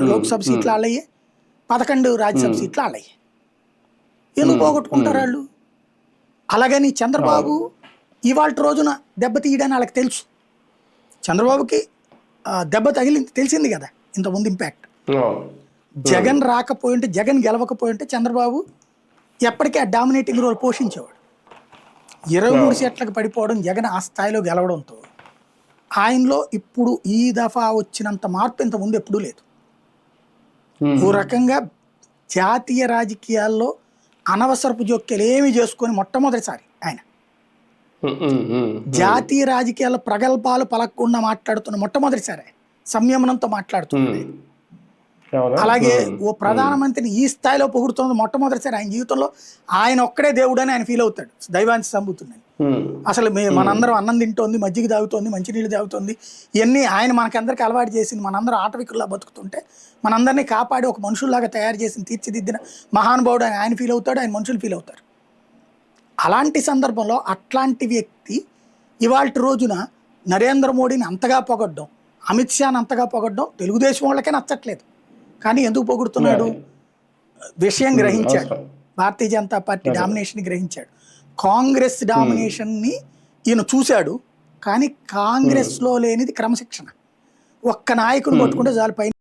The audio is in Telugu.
లోక్సభ సీట్లు వాళ్ళయ్యే, 11 రాజ్యసభ సీట్లు వాళ్ళయ్యే. ఎందుకు పోగొట్టుకుంటారు వాళ్ళు? అలాగని చంద్రబాబు ఇవాళ రోజున దెబ్బతీయడని వాళ్ళకి తెలుసు. చంద్రబాబుకి దెబ్బ తగిలింది తెలిసింది కదా ఇంతకుముందు ఇంపాక్ట్. జగన్ రాకపోయింటే, జగన్ గెలవకపోయింటే చంద్రబాబు ఎప్పటికీ ఆ డామినేటింగ్ రోల్ పోషించేవాడు. 23 సీట్లకు పడిపోవడం, జగన్ ఆ స్థాయిలో గెలవడంతో ఆయనలో ఇప్పుడు ఈ దఫా వచ్చినంత మార్పు ఇంతకుముందు ఎప్పుడూ లేదు. ఓ రకంగా జాతీయ రాజకీయాల్లో అనవసరపు జోక్యాలు ఏమి చేసుకొని మొట్టమొదటిసారి ఆయన జాతీయ రాజకీయాల్లో ప్రగల్భాలు పలకకుండా మాట్లాడుతున్న మొట్టమొదటిసారి సంయమనంతో మాట్లాడుతున్నాడు. అలాగే ఓ ప్రధానమంత్రిని ఈ స్థాయిలో పొగుడుతున్నది మొట్టమొదటిసారి ఆయన జీవితంలో. ఆయన ఒక్కడే దేవుడు అని ఆయన ఫీల్ అవుతాడు, దైవాంశ సంబూతుందని. అసలు మనందరం అన్నం తింటోంది, మజ్జిగ తాగుతోంది, మంచినీళ్ళు తాగుతోంది, ఇవన్నీ ఆయన మనకందరికి అలవాటు చేసింది. మనందరం ఆటవికుల్లా బతుకుతుంటే మనందరినీ కాపాడి ఒక మనుషుల్లాగా తయారు చేసి తీర్చిదిద్దిన మహానుభావుడు అని ఆయన ఫీల్ అవుతాడు, ఆయన మనుషులు ఫీల్ అవుతారు. అలాంటి సందర్భంలో అట్లాంటి వ్యక్తి ఇవాళ రోజున నరేంద్ర మోడీని అంతగా పొగడ్డం, అమిత్ షాని అంతగా పొగడ్డం తెలుగుదేశం వాళ్ళకే నచ్చట్లేదు. కానీ ఎందుకు పొగుడుతున్నాడు? విషయం గ్రహించాడు. భారతీయ జనతా పార్టీ డామినేషన్ గ్రహించాడు. కాంగ్రెస్ డామినేషన్ని ఈయన చూశాడు. కానీ కాంగ్రెస్లో లేనిది క్రమశిక్షణ. ఒక్క నాయకుని పట్టుకుంటే చాలు పైన